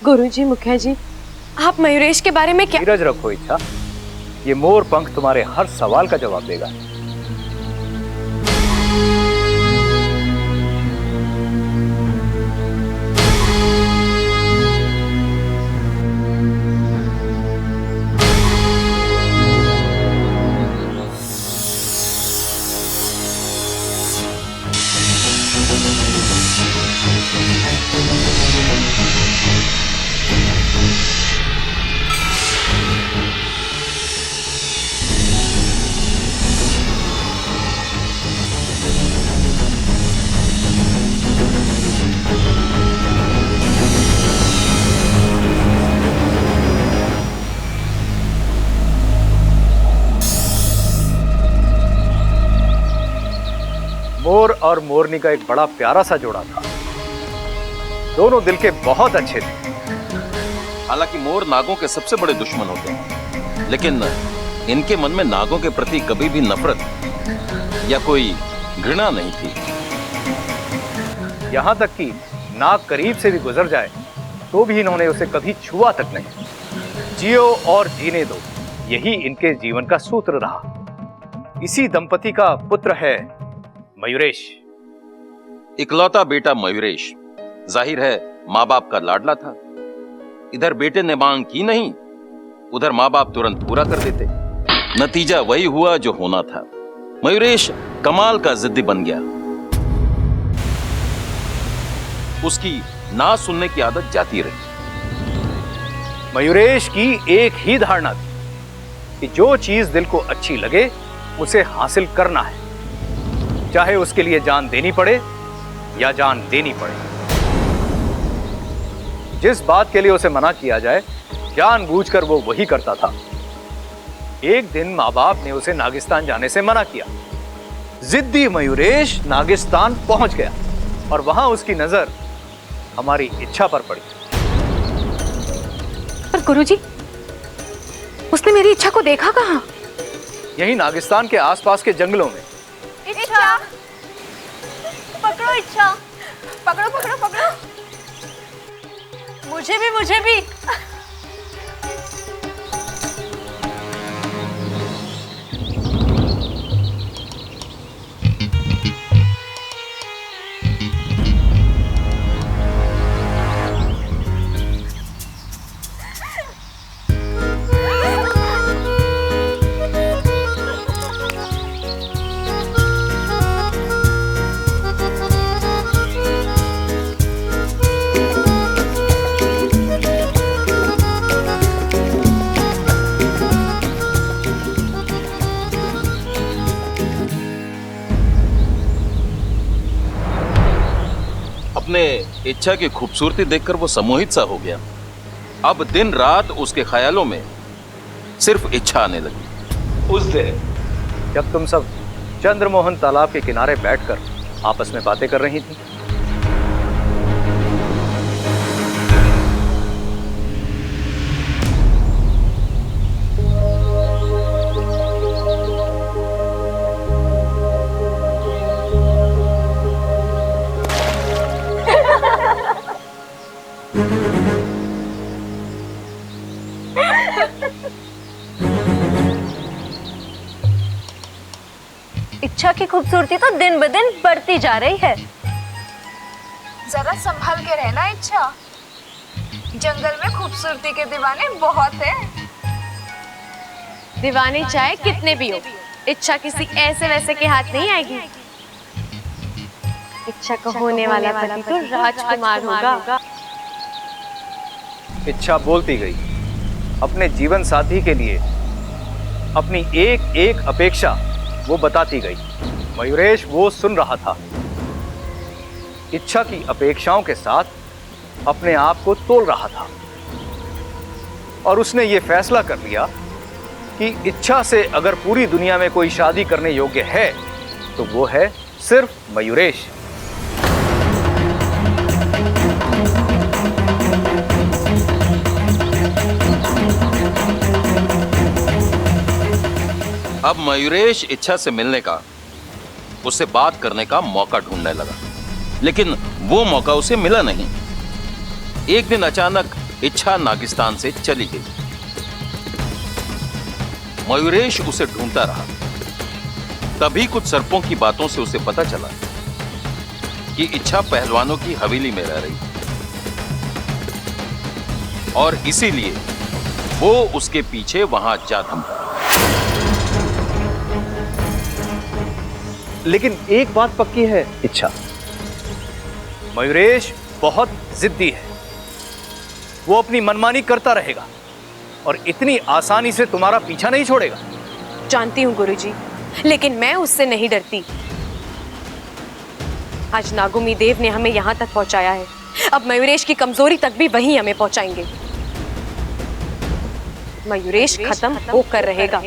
गुरुजी, मुखिया जी, आप मयूरेश के बारे में क्या? धीरज रखो इच्छा, ये मोर पंख तुम्हारे हर सवाल का जवाब देगा। मोर और मोरनी का एक बड़ा प्यारा सा जोड़ा था। दोनों दिल के बहुत अच्छे थे। हालांकि मोर नागों के सबसे बड़े दुश्मन होते हैं, लेकिन इनके मन में नागों के प्रति कभी भी नफरत या कोई घृणा नहीं थी। यहां तक कि नाग करीब से भी गुजर जाए तो भी इन्होंने उसे कभी छुआ तक नहीं। जियो और जीने दो, यही इनके जीवन का सूत्र रहा। इसी दंपति का पुत्र है मयूरेश। इकलौता बेटा मयूरेश जाहिर है माँ बाप का लाडला था। इधर बेटे ने मांग की नहीं, उधर माँ बाप तुरंत पूरा कर देते। नतीजा वही हुआ जो होना था। मयूरेश कमाल का जिद्दी बन गया। उसकी ना सुनने की आदत जाती रही। मयूरेश की एक ही धारणा थी कि जो चीज दिल को अच्छी लगे उसे हासिल करना है, चाहे उसके लिए जान देनी पड़े या जान देनी पड़े। जिस बात के लिए उसे मना किया जाए जानबूझकर वो वही करता था। एक दिन माँ बाप ने उसे नागिस्तान जाने से मना किया। जिद्दी मयूरेश नागिस्तान पहुंच गया और वहां उसकी नजर हमारी इच्छा पर पड़ी। पर गुरुजी, उसने मेरी इच्छा को देखा कहां? यही नागिस्तान के आसपास के जंगलों में। इच्छा, पकड़ो इच्छा, पकड़ो पकड़ो पकड़ो। मुझे भी, मुझे भी। अपने इच्छा की खूबसूरती देखकर वो सम्मोहित सा हो गया। अब दिन रात उसके ख्यालों में सिर्फ इच्छा आने लगी। उस दिन जब तुम सब चंद्रमोहन तालाब के किनारे बैठकर आपस में बातें कर रही थी, इच्छा की खूबसूरती तो दिन ब दिन बढ़ती जा रही है। जरा संभल के रहना इच्छा, जंगल में खूबसूरती के दीवाने बहुत हैं। दीवाने चाहे कितने भी हो, इच्छा किसी ऐसे वैसे के हाथ नहीं आएगी। इच्छा का होने वाला पति तो राजकुमार होगा। इच्छा बोलती गई। अपने जीवन साथी के लिए अपनी एक एक अपेक्षा वो बताती गई। मयूरेश वो सुन रहा था। इच्छा की अपेक्षाओं के साथ अपने आप को तोल रहा था और उसने ये फैसला कर लिया कि इच्छा से अगर पूरी दुनिया में कोई शादी करने योग्य है तो वो है सिर्फ मयूरेश। अब मयूरेश इच्छा से मिलने का, उससे बात करने का मौका ढूंढने लगा, लेकिन वो मौका उसे मिला नहीं। एक दिन अचानक इच्छा नागिस्तान से चली गई। मयूरेश उसे ढूंढता रहा। तभी कुछ सर्पों की बातों से उसे पता चला कि इच्छा पहलवानों की हवेली में रह रही और इसीलिए वो उसके पीछे वहां जा थमा। लेकिन एक बात पक्की है इच्छा, मयूरेश बहुत जिद्दी है। वो अपनी मनमानी करता रहेगा और इतनी आसानी से तुम्हारा पीछा नहीं छोड़ेगा। जानती हूँ गुरुजी, लेकिन मैं उससे नहीं डरती। आज नागुमी देव ने हमें यहाँ तक पहुंचाया है, अब मयूरेश की कमजोरी तक भी वही हमें पहुंचाएंगे। मयूरेश खत्म होकर रहेगा।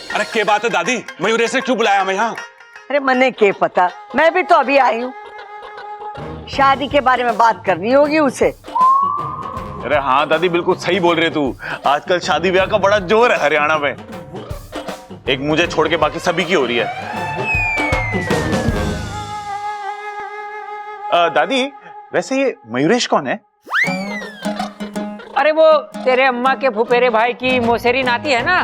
अरे क्या बात है दादी, मयूरेश ने क्यों बुलाया हमें यहाँ? अरे मने के पता, मैं भी तो अभी आई हूँ। शादी के बारे में बात करनी होगी उसे। अरे हाँ दादी, बिल्कुल सही बोल रहे तू। आजकल शादी ब्याह का बड़ा जोर है हरियाणा में। एक मुझे छोड़ के बाकी सभी की हो रही है। दादी, वैसे ये मयूरेश कौन है? अरे वो तेरे अम्मा के फुफेरे भाई की मौसेरी नाती है ना,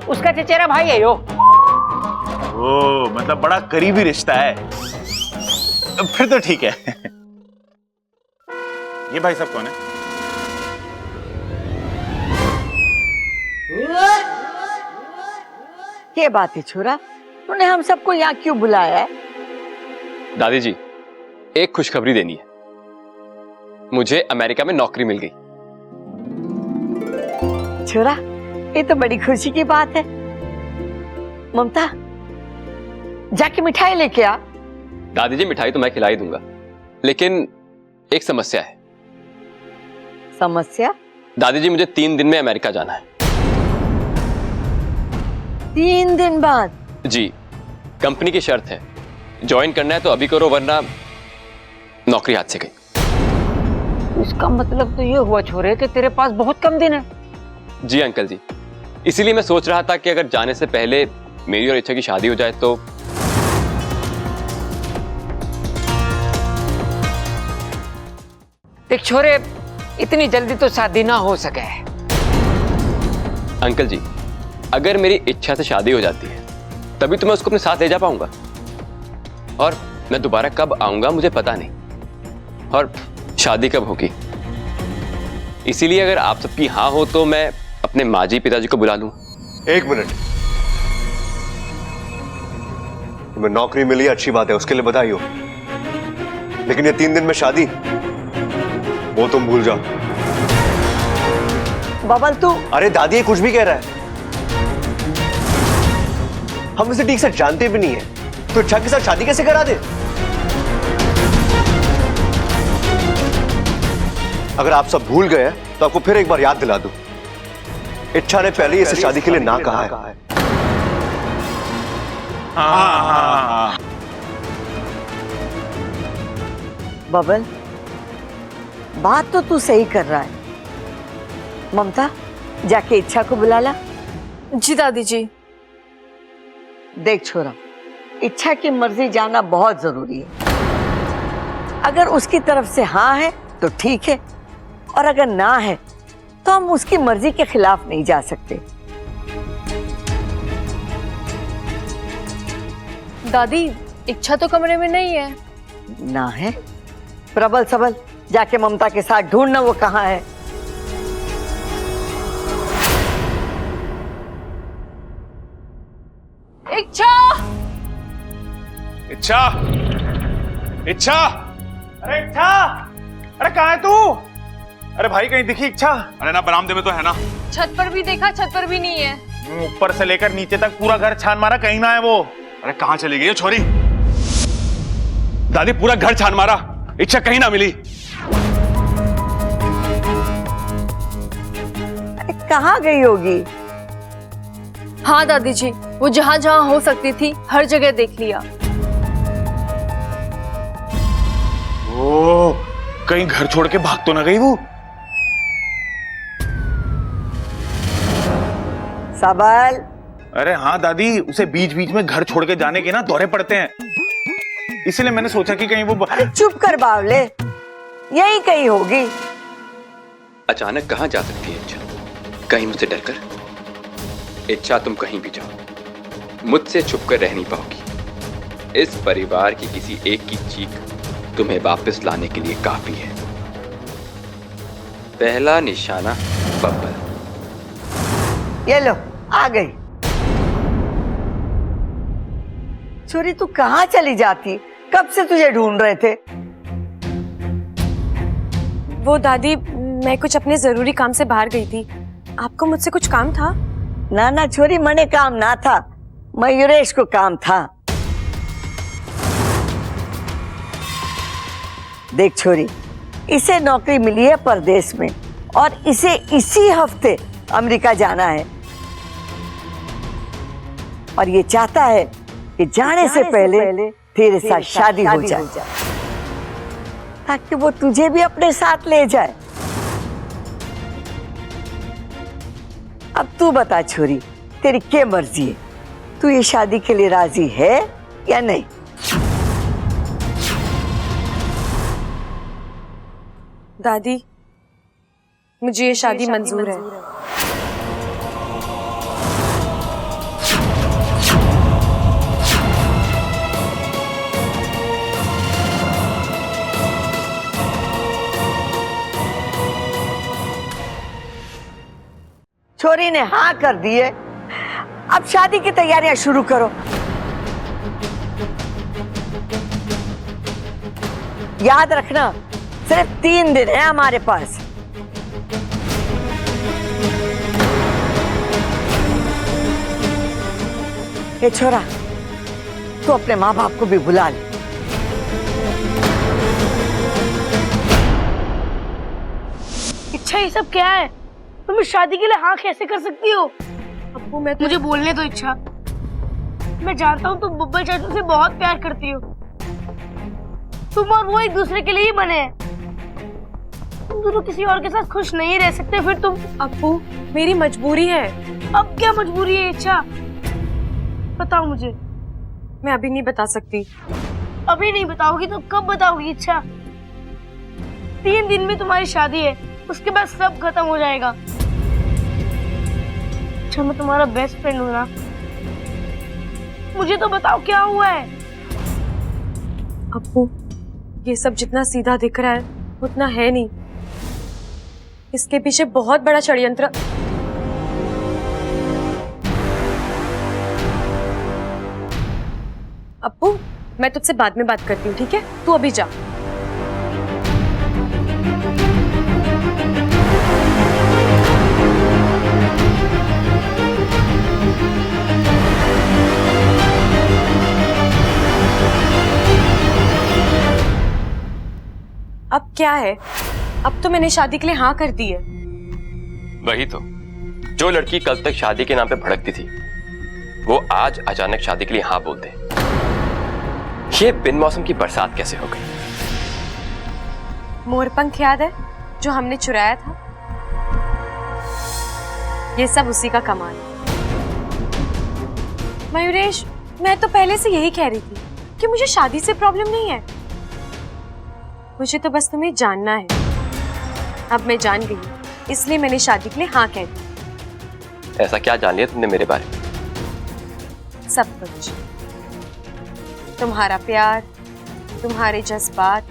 उसका चचेरा भाई है यो। ओ, मतलब बड़ा करीबी रिश्ता है। फिर तो ठीक है। ये भाई साहब कौन है? क्या बात है छोरा, तूने हम सबको यहाँ क्यों बुलाया है? दादी जी, एक खुशखबरी देनी है। मुझे अमेरिका में नौकरी मिल गई। छोरा, ये तो बड़ी खुशी की बात है। ममता, जाके मिठाई लेके आ। दादी जी, मिठाई तो मैं खिला ही दूंगा, लेकिन एक समस्या है। समस्या? दादी जी, मुझे 3 दिन में अमेरिका जाना है। 3 दिन बाद? जी, कंपनी की शर्त है, ज्वाइन करना है तो अभी करो, वरना नौकरी हाथ से गई। इसका मतलब तो ये हुआ छोरे कि तेरे पास बहुत कम दिन है। जी अंकल जी, इसीलिए मैं सोच रहा था कि अगर जाने से पहले मेरी और इच्छा की शादी हो जाए तो। देख छोरे, इतनी जल्दी तो शादी ना हो सके। अंकल जी, अगर मेरी इच्छा से शादी हो जाती है तभी तो मैं उसको अपने साथ ले जा पाऊंगा, और मैं दोबारा कब आऊंगा मुझे पता नहीं, और शादी कब होगी। इसीलिए अगर आप सबकी हाँ हो तो मैं अपने माजी पिताजी को बुला लूं। 1 मिनट, तुम्हें नौकरी मिली, अच्छी बात है, उसके लिए बधाई हो। लेकिन ये 3 दिन में शादी, वो तुम भूल जाओ। बबल तू। अरे दादी, ये कुछ भी कह रहा है। हम इसे ठीक से जानते भी नहीं है, तो इच्छा के साथ शादी कैसे करा दे? अगर आप सब भूल गए तो आपको फिर एक बार याद दिला दूं, इच्छा ने पहले ही इसे शादी के लिए ना कहा है। हाँ। बबल, बात तो तू सही कर रहा है। ममता, जाके इच्छा को बुला ला। जी दादी जी। देख छोरा, इच्छा की मर्जी जानना बहुत जरूरी है। अगर उसकी तरफ से हाँ है तो ठीक है, और अगर ना है तो हम उसकी मर्जी के खिलाफ नहीं जा सकते। दादी, इच्छा तो कमरे में नहीं है। ना है? प्रबल सबल, जाके ममता के साथ ढूंढना वो कहाँ है। इच्छा! इच्छा! इच्छा! अरे इच्छा! अरे कहाँ है तू? अरे भाई, कहीं दिखी इच्छा? अरे ना, बरामदे में तो है ना। छत पर भी देखा, छत पर भी नहीं है। ऊपर से लेकर नीचे तक पूरा घर छान मारा, कहीं ना है वो। अरे कहाँ चली गई है छोरी? दादी, पूरा घर छान मारा, इच्छा कहीं ना मिली। अरे कहाँ गई होगी? हाँ दादी जी, वो जहाँ जहाँ हो सकती थी हर जगह देख लिया। ओ, कहीं घर छोड़ के भाग तो ना गई वो? सबल, अरे हाँ दादी, उसे बीच बीच में घर छोड़ के जाने के ना दौरे पड़ते हैं, इसलिए मैंने सोचा कि कहीं वो। अरे चुप कर बावले, यही कहीं होगी। अचानक कहाँ जा सकती है इच्छा? कहीं मुझसे डरकर? इच्छा तुम कहीं भी जाओ, मुझसे छुप कर रह नहीं पाओगी। इस परिवार की किसी एक की चीख तुम्हें वापस लाने के लिए काफी है। पहला निशाना बब्बर। ये लो, आ गई। छोरी तू कहाँ चली जाती? कब से तुझे ढूंढ रहे थे। वो दादी, मैं कुछ अपने जरूरी काम से बाहर गई थी। आपको मुझसे कुछ काम था? ना ना छोरी, मने काम ना था, मयूरेश को काम था। देख छोरी, इसे नौकरी मिली है परदेश में और इसे इसी हफ्ते अमेरिका जाना है और ये चाहता है कि जाने से पहले तेरे साथ शादी हो जाए ताकि वो तुझे भी अपने साथ ले जाए। अब तू बता छोरी, तेरी क्या मर्जी है? तू ये शादी के लिए राजी है या नहीं? दादी, मुझे ये शादी मंजूर है। छोरी ने हाँ कर दी है, अब शादी की तैयारियां शुरू करो। याद रखना, सिर्फ 3 दिन है हमारे पास। ये छोरा, तू अपने माँ बाप को भी बुला ले। इच्छा, ये सब क्या है? तुम इस शादी के लिए हाँ कैसे कर सकती हो? अब्बू, मैं मुझे बोलने दो इच्छा। मैं जानता हूँ तुम बब्बर चाचू से बहुत प्यार करती हो। तुम और वो एक दूसरे के लिए ही बने हैं। तुम दोनों किसी और के साथ खुश नहीं रह सकते फिर तुम। अब्बू, मेरी मजबूरी है। अब क्या मजबूरी है इच्छा? बताओ मुझे। मैं अभी नहीं बता सकती। अभी नहीं बताओगी तो कब बताओगी इच्छा? 3 दिन में तुम्हारी शादी है, उसके बाद सब खत्म हो जाएगा। अच्छा, मैं तुम्हारा बेस्ट फ्रेंड हूँ ना? मुझे तो बताओ क्या हुआ है? अब्बू, ये सब जितना सीधा दिख रहा है उतना है नहीं। इसके पीछे बहुत बड़ा षड्यंत्र। अब्बू, मैं तुझसे बाद में बात करती हूँ, ठीक है? तू अभी जा। अब क्या है? अब तो मैंने शादी के लिए हाँ कर दी है। वही तो, जो लड़की कल तक शादी के नाम पे भड़कती थी वो आज अचानक शादी के लिए हाँ बोल दे। ये बिन मौसम की बरसात कैसे हो गई? मोरपंख याद है जो हमने चुराया था? ये सब उसी का कमाल है। मयूरेश, मैं तो पहले से यही कह रही थी कि मुझे शादी से प्रॉब्लम नहीं है। मुझे तो बस तुम्हें जानना है। अब मैं जान गई, इसलिए मैंने शादी के लिए हाँ कह दी। ऐसा क्या जान लिया तुमने मेरे बारे में? सब कुछ। तुम्हारा प्यार, तुम्हारे जज्बात,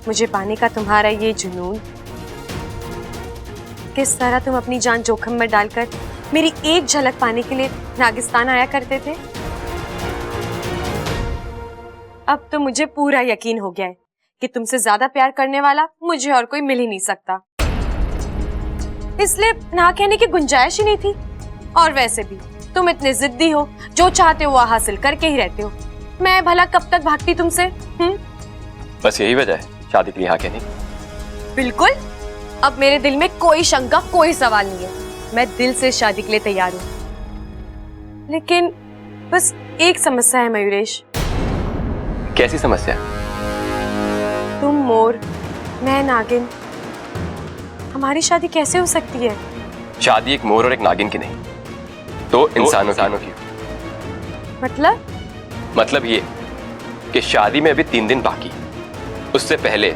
मुझे पाने का तुम्हारा ये जुनून, किस तरह तुम अपनी जान जोखिम में डालकर मेरी एक झलक पाने के लिए नागिस्तान आया करते थे। अब तो मुझे पूरा यकीन हो गया है कि तुमसे ज्यादा प्यार करने वाला मुझे और कोई मिल ही नहीं सकता। इसलिए ना कहने की गुंजाइश ही नहीं थी। और वैसे भी तुम इतने जिद्दी हो, जो चाहते हो वो हासिल करके ही रहते हो। मैं भला कब तक भागती तुमसे? बस यही वजह है शादी के लिए हाँ कहने की? बिल्कुल। अब मेरे दिल में कोई शंका, कोई सवाल नहीं है। मैं दिल से शादी के लिए तैयार हूँ। लेकिन बस एक समस्या है मयूरेश। कैसी समस्या? तुम मोर, मैं नागिन, हमारी शादी कैसे हो सकती है? शादी एक मोर और एक नागिन की नहीं, तो इंसानों की। मतलब ये कि शादी में अभी 3 दिन बाकी, उससे पहले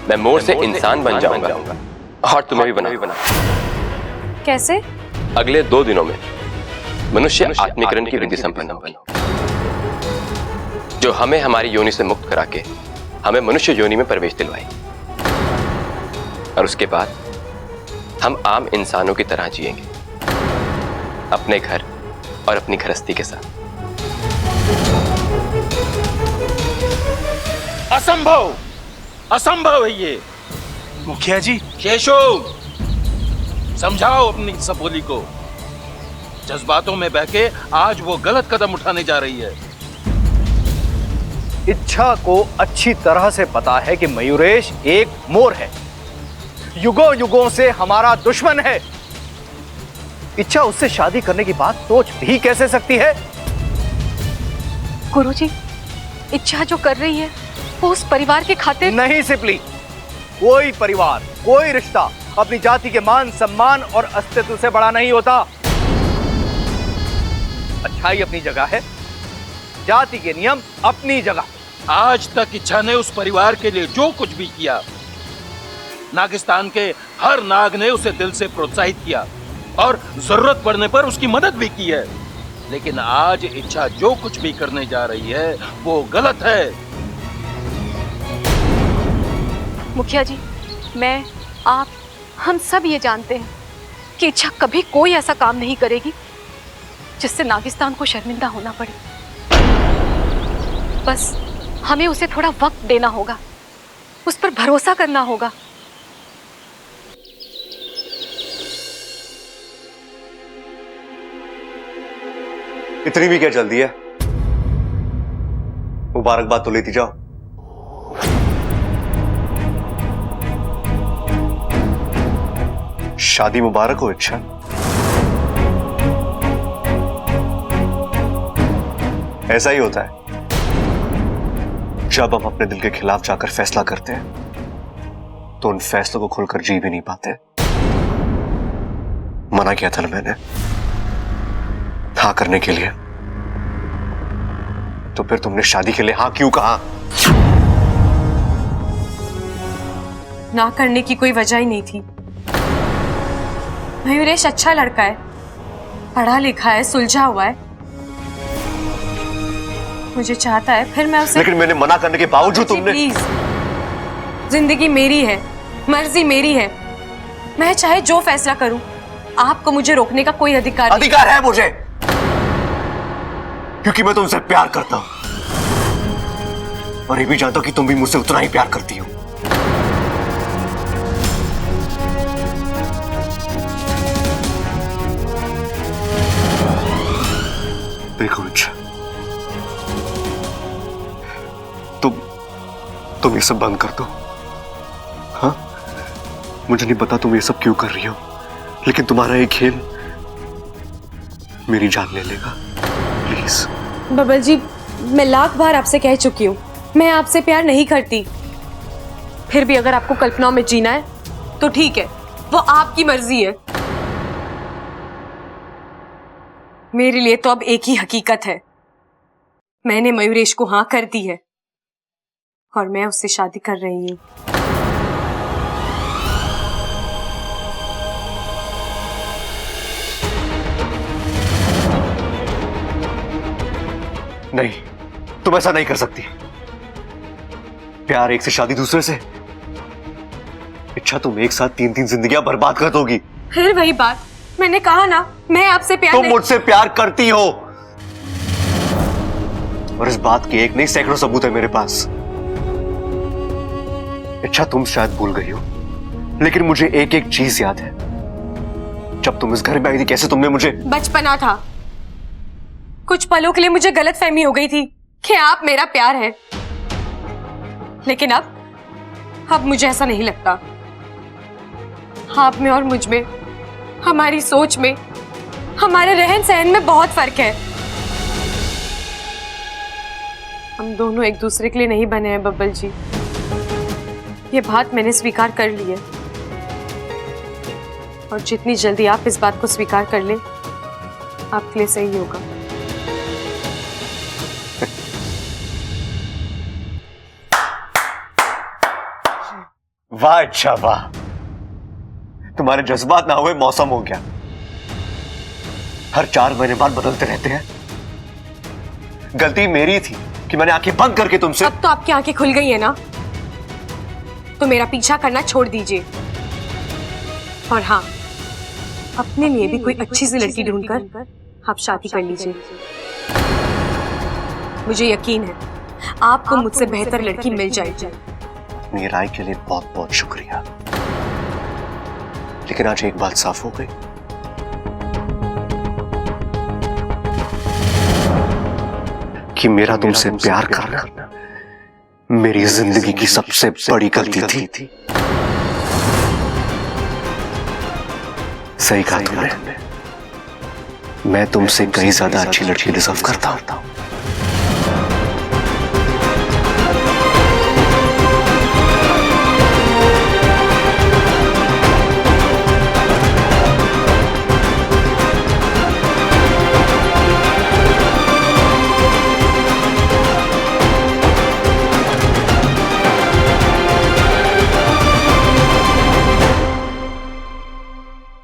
मैं मोड़ से इंसान बन जाऊंगा और तुम्हें भी बना। कैसे? अगले 2 दिनों में मनुष्य आत्मीकरण की विधि संपन्न होगी, जो हमें हमारी योनि से मुक्त करा के हमें मनुष्य योनि में प्रवेश दिलवाएगी। और उसके बाद हम आम इंसानों की तरह जिएंगे, अपने घर और अपनी गृहस्थी के साथ। असंभव, असंभव है ये। मुखिया जी, शेषो, समझाओ अपनी सपोली को। जज्बातों में बहके आज वो गलत कदम उठाने जा रही है। इच्छा को अच्छी तरह से पता है कि मयूरेश एक मोर है, युगों युगों से हमारा दुश्मन है। इच्छा उससे शादी करने की बात सोच भी कैसे सकती है? गुरुजी, इच्छा जो कर रही है वो उस परिवार के खातिर नहीं सिपली। कोई परिवार, कोई रिश्ता अपनी जाति के मान सम्मान और अस्तित्व से बड़ा नहीं होता। अच्छाई अपनी जगह है, जाति के नियम अपनी जगह। आज तक इच्छा ने उस परिवार के लिए जो कुछ भी किया, नागिस्तान के हर नाग ने उसे दिल से प्रोत्साहित किया और जरूरत पड़ने पर उसकी मदद भी की है। लेकिन आज इच्छा जो कुछ भी करने जा रही है वो गलत है। मुखिया जी, मैं, आप, हम सब ये जानते हैं कि इच्छा कभी कोई ऐसा काम नहीं करेगी जिससे नागिस्तान को शर्मिंदा होना पड़े। बस हमें उसे थोड़ा वक्त देना होगा, उस पर भरोसा करना होगा। इतनी भी क्या जल्दी है? मुबारकबाद तो लेती जाओ। शादी मुबारक हो इच्छा। ऐसा ही होता है जब हम अपने दिल के खिलाफ जाकर फैसला करते हैं तो उन फैसलों को खुलकर जी भी नहीं पाते। मना किया था ना मैंने हाँ करने के लिए, तो फिर तुमने शादी के लिए हाँ क्यों कहा? ना करने की कोई वजह ही नहीं थी। मयूरेश अच्छा लड़का है, पढ़ा लिखा है, सुलझा हुआ है, मुझे चाहता है, फिर मैं उसे। लेकिन मैंने मना करने के बावजूद तुमने। प्लीज, जिंदगी मेरी है, मर्जी मेरी है, मैं चाहे जो फैसला करूं, आपको मुझे रोकने का कोई अधिकार नहीं। अधिकार है मुझे, क्योंकि मैं तुमसे प्यार करता हूं और ये भी जानता हूं कि तुम भी मुझसे उतना ही प्यार करती हो। देखो इच्छा, तुम ये सब बंद कर दो। हाँ, मुझे नहीं पता तुम ये सब क्यों कर रही हो, लेकिन तुम्हारा ये खेल मेरी जान ले लेगा। प्लीज। बबल जी, मैं लाख बार आपसे कह चुकी हूँ, मैं आपसे प्यार नहीं करती। फिर भी अगर आपको कल्पनाओं में जीना है तो ठीक है, वो आपकी मर्जी है। मेरे लिए तो अब एक ही हकीकत है, मैंने मयूरेश को हाँ कर दी है और मैं उससे शादी कर रही हूँ। नहीं, तुम ऐसा नहीं कर सकती। प्यार एक से, शादी दूसरे से। इच्छा, तुम एक साथ 3-3 जिंदगियां बर्बाद कर दोगी। फिर वही बात, मैंने कहा ना, मैं आपसे प्यार तुम मुझसे प्यार करती हो और इस बात के एक नहीं सैकड़ों सबूत है मेरे पास। इच्छा, तुम शायद भूल गई हो, लेकिन मुझे एक एक चीज याद है। जब तुम इस घर में आई थी, कैसे तुमने मुझे। बचपना था, कुछ पलों के लिए मुझे गलतफहमी हो गई थी कि आप मेरा प्यार है, लेकिन अब मुझे ऐसा नहीं लगता। आप में और मुझ में, हमारी सोच में, हमारे रहन सहन में बहुत फर्क है। हम दोनों एक दूसरे के लिए नहीं बने हैं बब्बल जी, ये बात मैंने स्वीकार कर ली है और जितनी जल्दी आप इस बात को स्वीकार कर लें आपके लिए सही होगा। वाह अच्छा वाह, तुम्हारे जज्बात ना हुए मौसम हो गया। हर 4 महीने बाद बदलते रहते हैं। गलती मेरी थी कि मैंने आंखें बंद करके तुमसे। अब तो आपकी आंखें खुल गई है ना, तो मेरा पीछा करना छोड़ दीजिए। और हाँ, अपने लिए भी कोई अच्छी सी लड़की ढूंढकर आप शादी कर लीजिए। मुझे यकीन है आपको मुझसे बेहतर लड़की मिल जाएगी। अपनी राय के लिए बहुत बहुत शुक्रिया, लेकिन आज एक बात साफ हो गई। कि मेरा तुमसे प्यार करना मेरी जिंदगी की सबसे बड़ी गलती थी। सही कहा तुमने, मैं तुमसे कहीं ज्यादा अच्छी लड़की डिजर्व करता हूं।